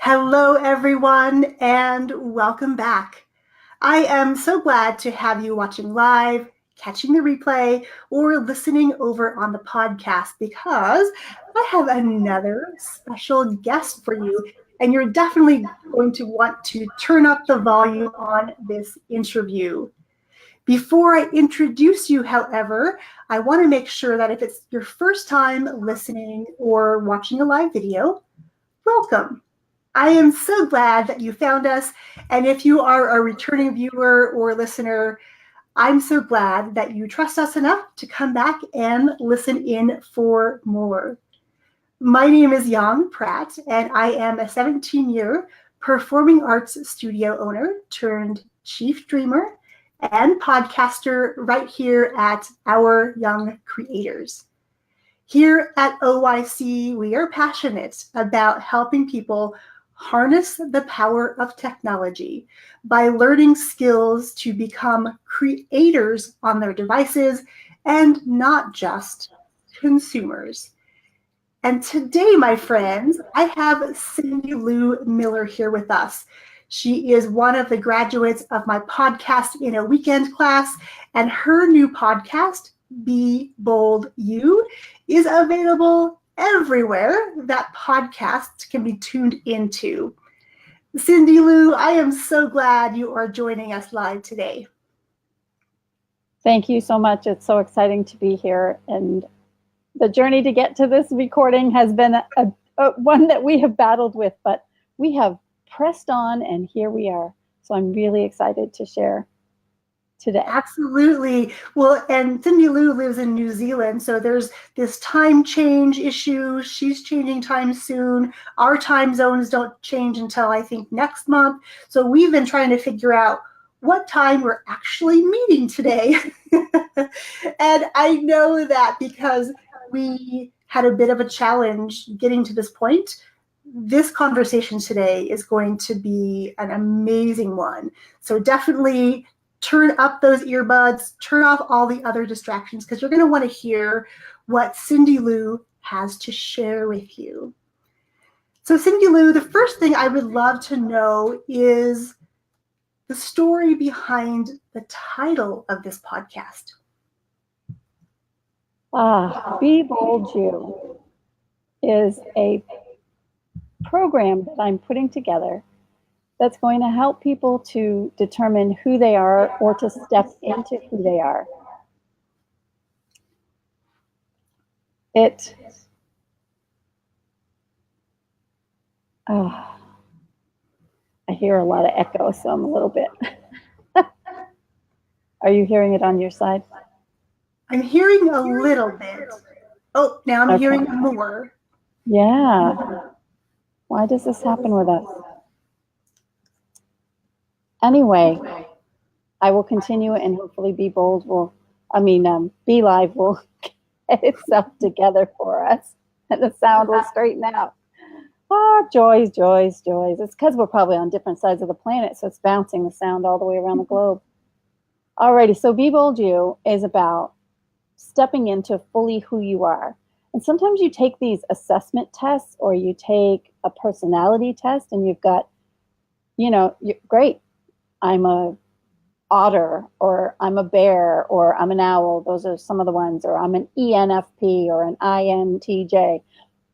Hello, everyone, and welcome back. I am so glad to have you watching live, catching the replay, or listening over on the podcast because I have another special guest for you, and you're definitely going to want to turn up the volume on this interview. Before I introduce you, however, I want to make sure that if it's your first time listening or watching a live video, welcome. I am so glad that you found us. And if you are a returning viewer or listener, I'm so glad that you trust us enough to come back and listen in for more. My name is Yong Pratt, and I am a 17-year performing arts studio owner turned chief dreamer and podcaster right here at Our Young Creators. Here at OYC, we are passionate about helping people harness the power of technology by learning skills to become creators on their devices and not just consumers. And today, my friends, I have Cyndilu Miller here with us. She is one of the graduates of my podcast in a weekend class, and her new podcast, Be Bold You, is available everywhere that podcasts can be tuned into. Cyndilu, I am so glad you are joining us live today. Thank you so much. It's so exciting to be here. And the journey to get to this recording has been a one that we have battled with, but we have pressed on and here we are. So I'm really excited to share today. Absolutely. Well, and Cyndilu lives in New Zealand, so there's this time change issue. She's changing time soon. Our time zones don't change until I think next month. So we've been trying to figure out what time we're actually meeting today. And I know that because we had a bit of a challenge getting to this point, this conversation today is going to be an amazing one. So definitely turn up those earbuds, turn off all the other distractions, because you're going to want to hear what Cyndilu has to share with you. So Cyndilu, the first thing I would love to know is the story behind the title of this podcast. Be Bold You is a program that I'm putting together that's going to help people to determine who they are or to step into who they are. I hear a lot of echo, so I'm a little bit. Are you hearing it on your side? I'm hearing a little bit. Oh, now I'm hearing more. Yeah. Why does this happen with us? Anyway, I will continue and hopefully Be Live will get itself together for us and the sound will straighten out. Joys. It's because we're probably on different sides of the planet, so it's bouncing the sound all the way around the globe. Alrighty, so Be Bold You is about stepping into fully who you are. And sometimes you take these assessment tests or you take a personality test and you've got, great, I'm a otter or I'm a bear or I'm an owl. Those are some of the ones, or I'm an ENFP or an INTJ.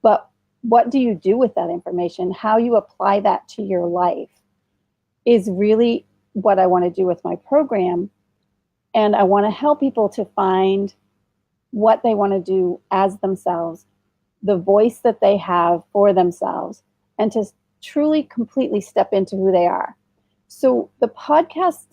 But what do you do with that information? How you apply that to your life is really what I want to do with my program. And I want to help people to find what they want to do as themselves, the voice that they have for themselves, and to truly, completely step into who they are. So the podcast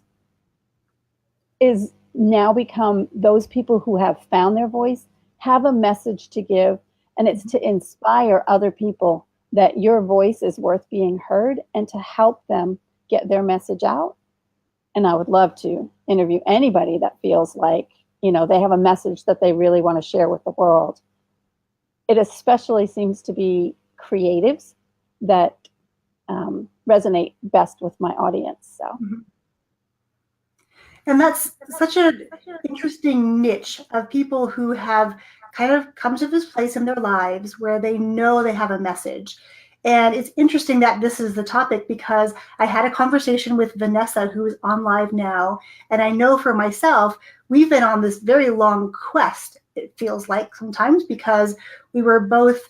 is now become those people who have found their voice, have a message to give, and it's to inspire other people that your voice is worth being heard and to help them get their message out. And I would love to interview anybody that feels like, they have a message that they really want to share with the world. It especially seems to be creatives that resonate best with my audience. So. And that's such an interesting niche of people who have kind of come to this place in their lives where they know they have a message. And it's interesting that this is the topic because I had a conversation with Vanessa, who is on live now. And I know for myself, we've been on this very long quest, it feels like sometimes, because we were both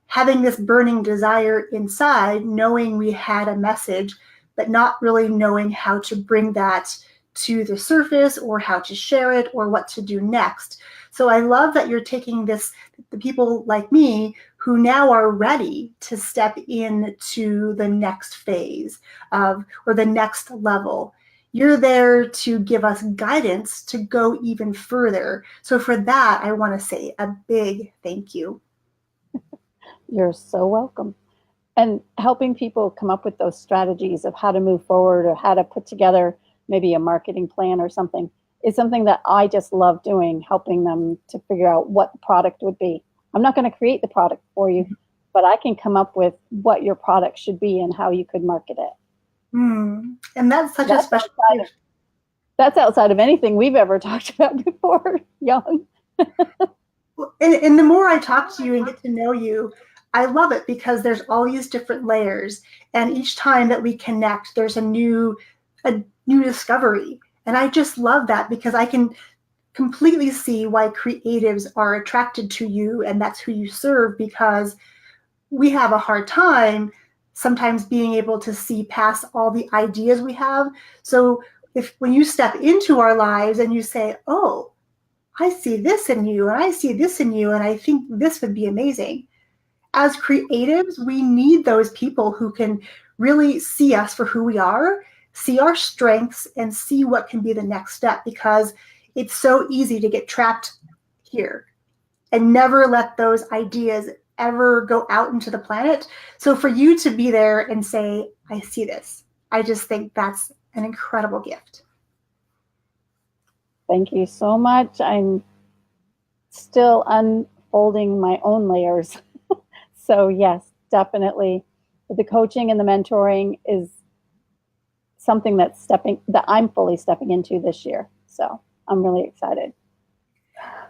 having this burning desire inside, knowing we had a message, but not really knowing how to bring that to the surface or how to share it or what to do next. So I love that you're taking this, the people like me who now are ready to step into the next phase of, or the next level. You're there to give us guidance to go even further. So for that, I want to say a big thank you. You're so welcome. And helping people come up with those strategies of how to move forward or how to put together maybe a marketing plan or something is something that I just love doing, helping them to figure out what the product would be. I'm not going to create the product for you, but I can come up with what your product should be and how you could market it. And that's such a special gift. That's outside of anything we've ever talked about before, Yong. And the more I talk to you and get to know you, I love it because there's all these different layers. And each time that we connect, there's a new discovery. And I just love that because I can completely see why creatives are attracted to you and that's who you serve, because we have a hard time sometimes being able to see past all the ideas we have. So when you step into our lives and you say, oh, I see this in you and I see this in you and I think this would be amazing. As creatives, we need those people who can really see us for who we are, see our strengths, and see what can be the next step, because it's so easy to get trapped here and never let those ideas ever go out into the planet. So for you to be there and say, I see this, I just think that's an incredible gift. Thank you so much. I'm still unfolding my own layers. So yes, definitely. The coaching and the mentoring is something that I'm fully stepping into this year. So I'm really excited.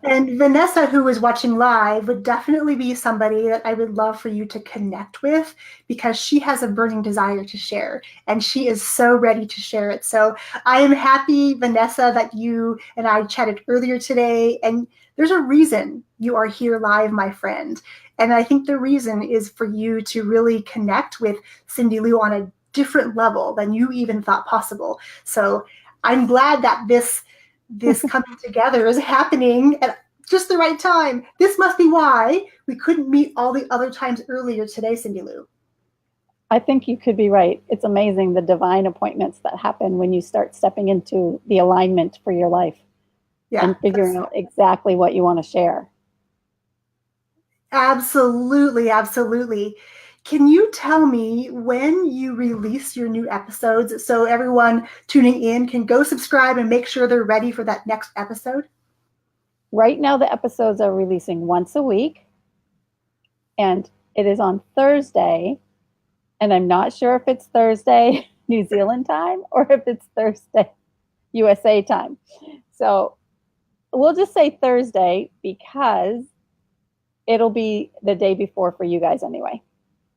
And Vanessa, who is watching live, would definitely be somebody that I would love for you to connect with, because she has a burning desire to share and she is so ready to share it. So I am happy, Vanessa, that you and I chatted earlier today, and there's a reason you are here live, my friend. And I think the reason is for you to really connect with Cyndilu on a different level than you even thought possible. So I'm glad that this coming together is happening at just the right time. This must be why we couldn't meet all the other times earlier today, Cyndilu. I think you could be right. It's amazing the divine appointments that happen when you start stepping into the alignment for your life and figuring out exactly what you want to share. Absolutely, absolutely. Can you tell me when you release your new episodes so everyone tuning in can go subscribe and make sure they're ready for that next episode? Right now, the episodes are releasing once a week, and it is on Thursday. And I'm not sure if it's Thursday New Zealand time or if it's Thursday USA time. So we'll just say Thursday because it'll be the day before for you guys anyway.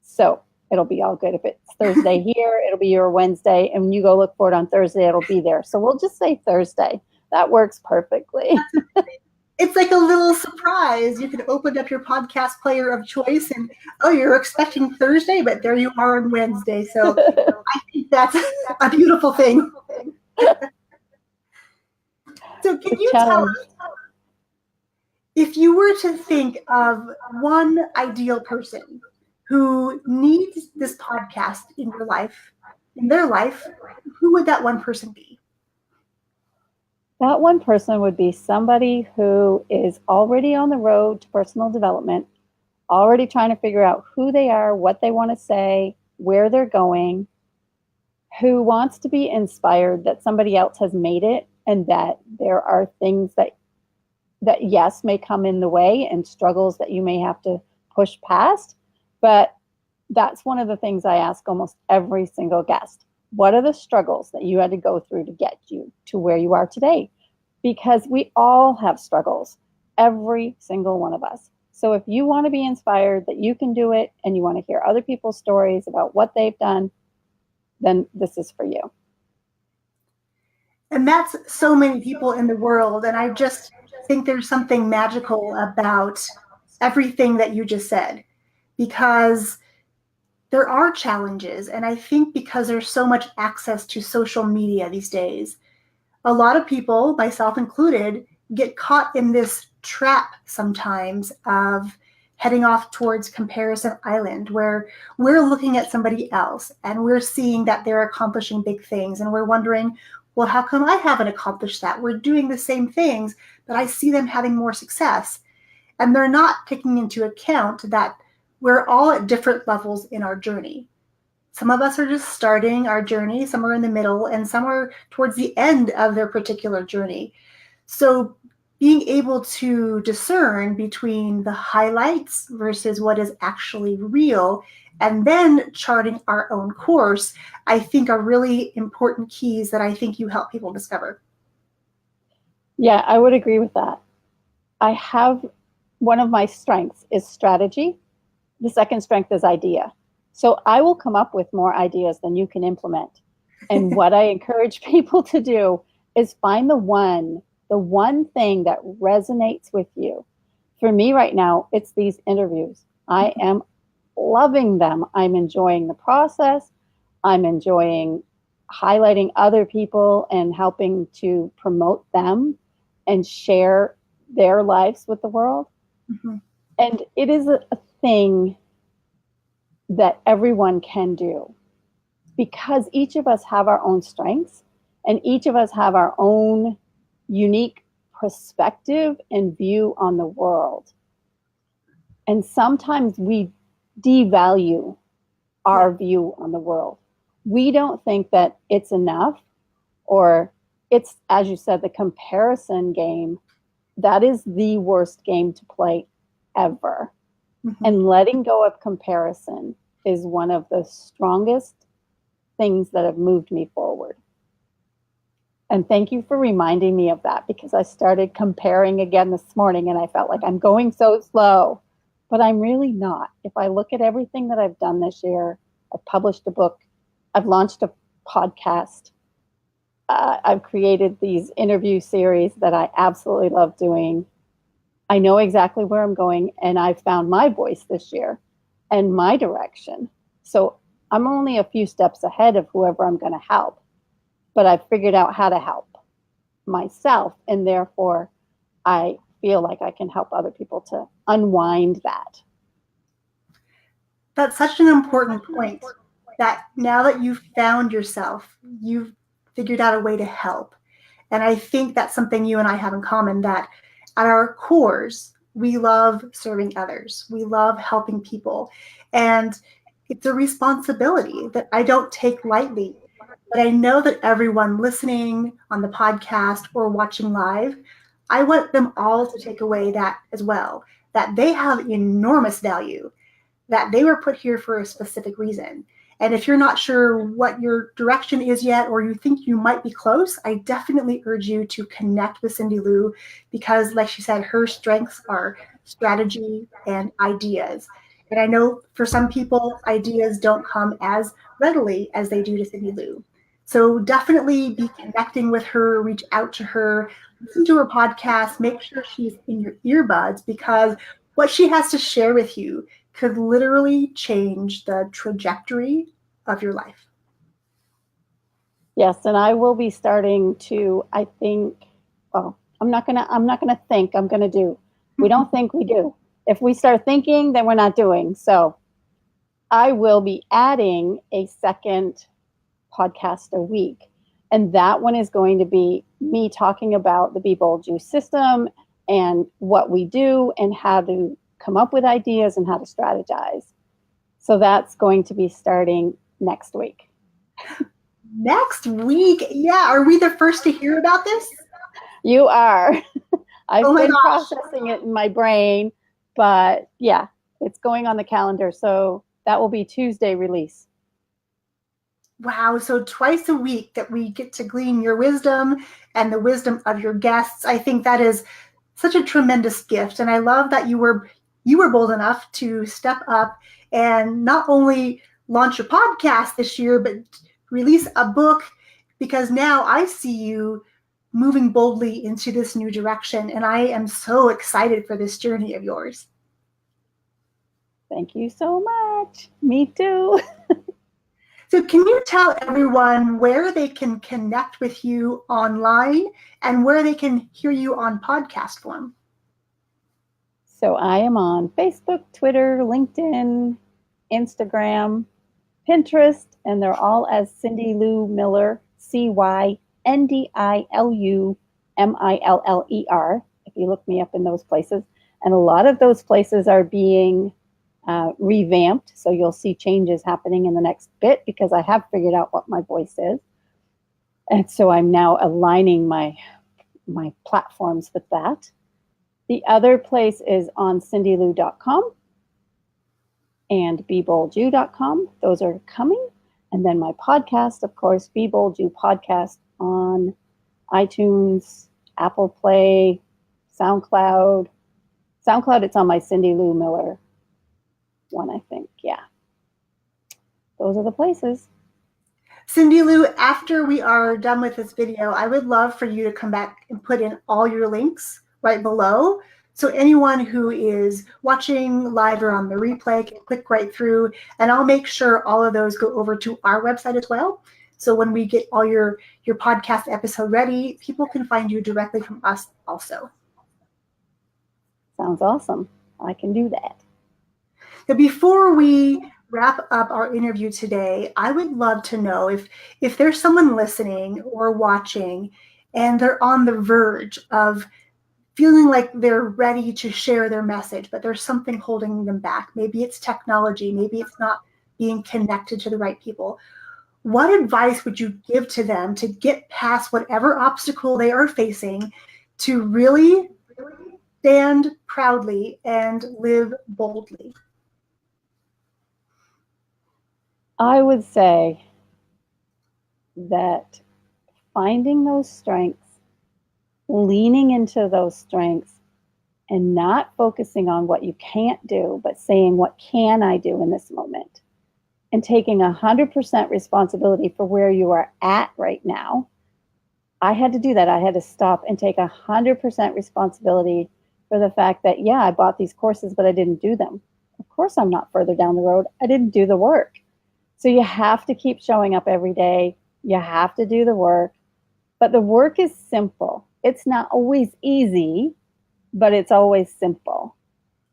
So it'll be all good. If it's Thursday here, it'll be your Wednesday. And when you go look for it on Thursday, it'll be there. So we'll just say Thursday. That works perfectly. It's like a little surprise. You can open up your podcast player of choice and, oh, you're expecting Thursday, but there you are on Wednesday. So I think that's a beautiful thing. So can you tell us, if you were to think of one ideal person who needs this podcast in your life, in their life, who would that one person be? That one person would be somebody who is already on the road to personal development, already trying to figure out who they are, what they want to say, where they're going, who wants to be inspired that somebody else has made it and that there are things that yes, may come in the way and struggles that you may have to push past. But that's one of the things I ask almost every single guest. What are the struggles that you had to go through to get you to where you are today? Because we all have struggles, every single one of us. So if you want to be inspired that you can do it and you want to hear other people's stories about what they've done, then this is for you. And that's so many people in the world. And I just think there's something magical about everything that you just said, because there are challenges. And I think because there's so much access to social media these days, a lot of people, myself included, get caught in this trap sometimes of heading off towards comparison island, where we're looking at somebody else and we're seeing that they're accomplishing big things. And we're wondering, well, how come I haven't accomplished that? We're doing the same things, but I see them having more success. And they're not taking into account that we're all at different levels in our journey. Some of us are just starting our journey, some are in the middle, and some are towards the end of their particular journey. So being able to discern between the highlights versus what is actually real, and then charting our own course, I think are really important keys that I think you help people discover. Yeah, I would agree with that. I have one of my strengths is strategy. The second strength is idea. So I will come up with more ideas than you can implement. And what I encourage people to do is find the one thing that resonates with you. For me right now, it's these interviews. I am loving them. I'm enjoying the process. I'm enjoying highlighting other people and helping to promote them and share their lives with the world. Mm-hmm. And it is a thing that everyone can do, because each of us have our own strengths and each of us have our own unique perspective and view on the world. And sometimes we devalue our view on the world. We don't think that it's enough, or it's, as you said, the comparison game. That is the worst game to play ever. Mm-hmm. And letting go of comparison is one of the strongest things that have moved me forward. And thank you for reminding me of that, because I started comparing again this morning and I felt like I'm going so slow, but I'm really not. If I look at everything that I've done this year, I've published a book, I've launched a podcast, I've created these interview series that I absolutely love doing. I know exactly where I'm going, and I've found my voice this year and my direction. So I'm only a few steps ahead of whoever I'm going to help, but I've figured out how to help myself, and therefore I feel like I can help other people to unwind that. That's such an important point, that now that you've found yourself, you've figured out a way to help. And I think that's something you and I have in common, that at our cores, we love serving others. We love helping people. And it's a responsibility that I don't take lightly. But I know that everyone listening on the podcast or watching live, I want them all to take away that as well, that they have enormous value, that they were put here for a specific reason. And if you're not sure what your direction is yet, or you think you might be close, I definitely urge you to connect with Cyndilu, because like she said, her strengths are strategy and ideas. And I know for some people, ideas don't come as readily as they do to Cyndilu. So definitely be connecting with her, reach out to her, listen to her podcast, make sure she's in your earbuds, because what she has to share with you could literally change the trajectory of your life. Yes, and I will be starting to, I think, well, I'm not gonna think, I'm gonna do. We don't think, we do. If we start thinking, then we're not doing. So I will be adding a second podcast a week. And that one is going to be me talking about the Be Bold Juice system and what we do and how to come up with ideas and how to strategize. So that's going to be starting next week. Next week? Yeah. Are we the first to hear about this? You are. I've been processing it in my brain, but yeah, it's going on the calendar. So that will be Tuesday release. Wow. So twice a week that we get to glean your wisdom and the wisdom of your guests. I think that is such a tremendous gift. And I love that you were you were bold enough to step up and not only launch a podcast this year, but release a book, because now I see you moving boldly into this new direction. And I am so excited for this journey of yours. Thank you so much. Me too. So can you tell everyone where they can connect with you online and where they can hear you on podcast form? So I am on Facebook, Twitter, LinkedIn, Instagram, Pinterest, and they're all as Cyndilu Miller, CYNDILUMILLER, if you look me up in those places. And a lot of those places are being revamped, so you'll see changes happening in the next bit because I have figured out what my voice is. And so I'm now aligning my platforms with that. The other place is on cyndilu.com and beboldyou.com. Those are coming. And then my podcast, of course, Be Bold You Podcast on iTunes, Apple Play, SoundCloud. SoundCloud, it's on my Cyndilu Miller one, I think. Yeah. Those are the places. Cyndilu, after we are done with this video, I would love for you to come back and put in all your links right below. So anyone who is watching live or on the replay can click right through, and I'll make sure all of those go over to our website as well. So when we get all your podcast episode ready, people can find you directly from us also. Sounds awesome. I can do that. Now, before we wrap up our interview today, I would love to know if there's someone listening or watching and they're on the verge of feeling like they're ready to share their message, but there's something holding them back. Maybe it's technology, maybe it's not being connected to the right people. What advice would you give to them to get past whatever obstacle they are facing to really stand proudly and live boldly? I would say that finding those strengths, leaning into those strengths, and not focusing on what you can't do, but saying, what can I do in this moment? And taking 100% responsibility for where you are at right now. I had to do that. I had to stop and take 100% responsibility for the fact that, yeah, I bought these courses, but I didn't do them. Of course, I'm not further down the road. I didn't do the work. So you have to keep showing up every day. You have to do the work. But the work is simple. It's not always easy, but it's always simple.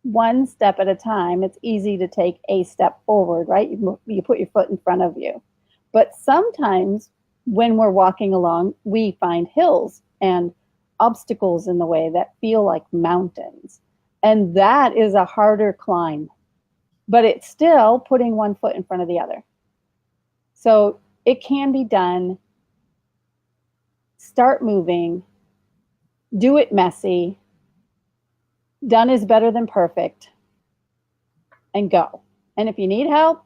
One step at a time. It's easy to take a step forward, right? You put your foot in front of you. But sometimes when we're walking along, we find hills and obstacles in the way that feel like mountains. And that is a harder climb. But it's still putting one foot in front of the other. So it can be done. Start moving. Do it messy. Done is better than perfect. And go. And if you need help,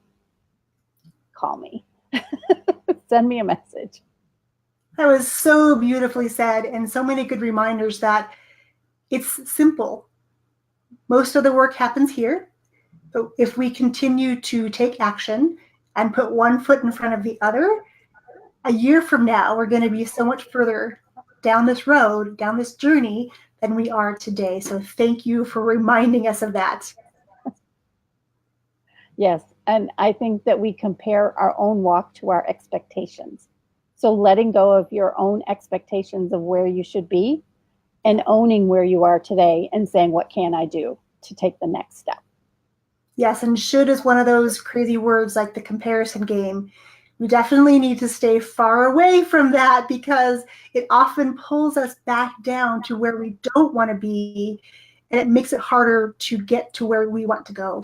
call me. Send me a message. That was so beautifully said, and so many good reminders that it's simple. Most of the work happens here. But if we continue to take action and put one foot in front of the other, a year from now, we're going to be so much further down this road, down this journey than we are today. So thank you for reminding us of that. Yes, and I think that we compare our own walk to our expectations. So letting go of your own expectations of where you should be and owning where you are today and saying, what can I do to take the next step? Yes, and should is one of those crazy words like the comparison game. We definitely need to stay far away from that because it often pulls us back down to where we don't want to be, and it makes it harder to get to where we want to go.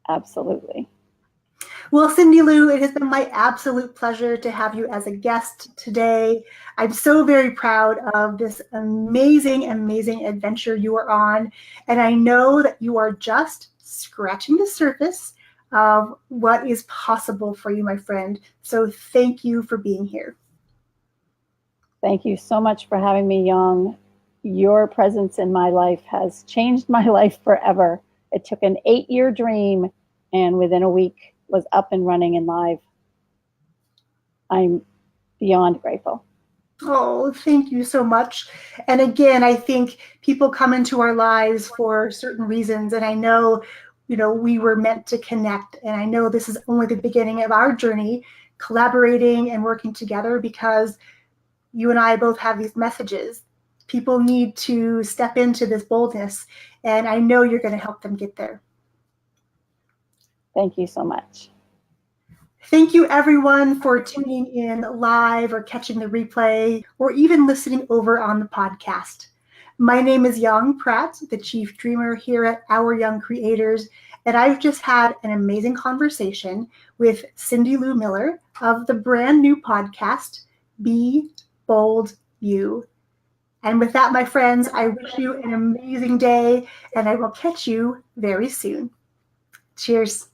Absolutely. Well, Cyndilu, it has been my absolute pleasure to have you as a guest today. I'm so very proud of this amazing, amazing adventure you are on, and I know that you are just scratching the surface of what is possible for you, my friend. So thank you for being here. Thank you so much for having me, Yong. your presence in my life has changed my life forever. It took an 8-year dream, and within a week was up and running and live. I'm beyond grateful. Oh, thank you so much. And again, I think people come into our lives for certain reasons. And I know, we were meant to connect. And I know this is only the beginning of our journey, collaborating and working together, because you and I both have these messages. People need to step into this boldness. And I know you're going to help them get there. Thank you so much. Thank you, everyone, for tuning in live or catching the replay or even listening over on the podcast. My name is Yong, Pratt, the Chief Dreamer here at Our Young Creators, and I've just had an amazing conversation with Cyndilu Miller of the brand new podcast, Be Bold You. And with that, my friends, I wish you an amazing day, and I will catch you very soon. Cheers.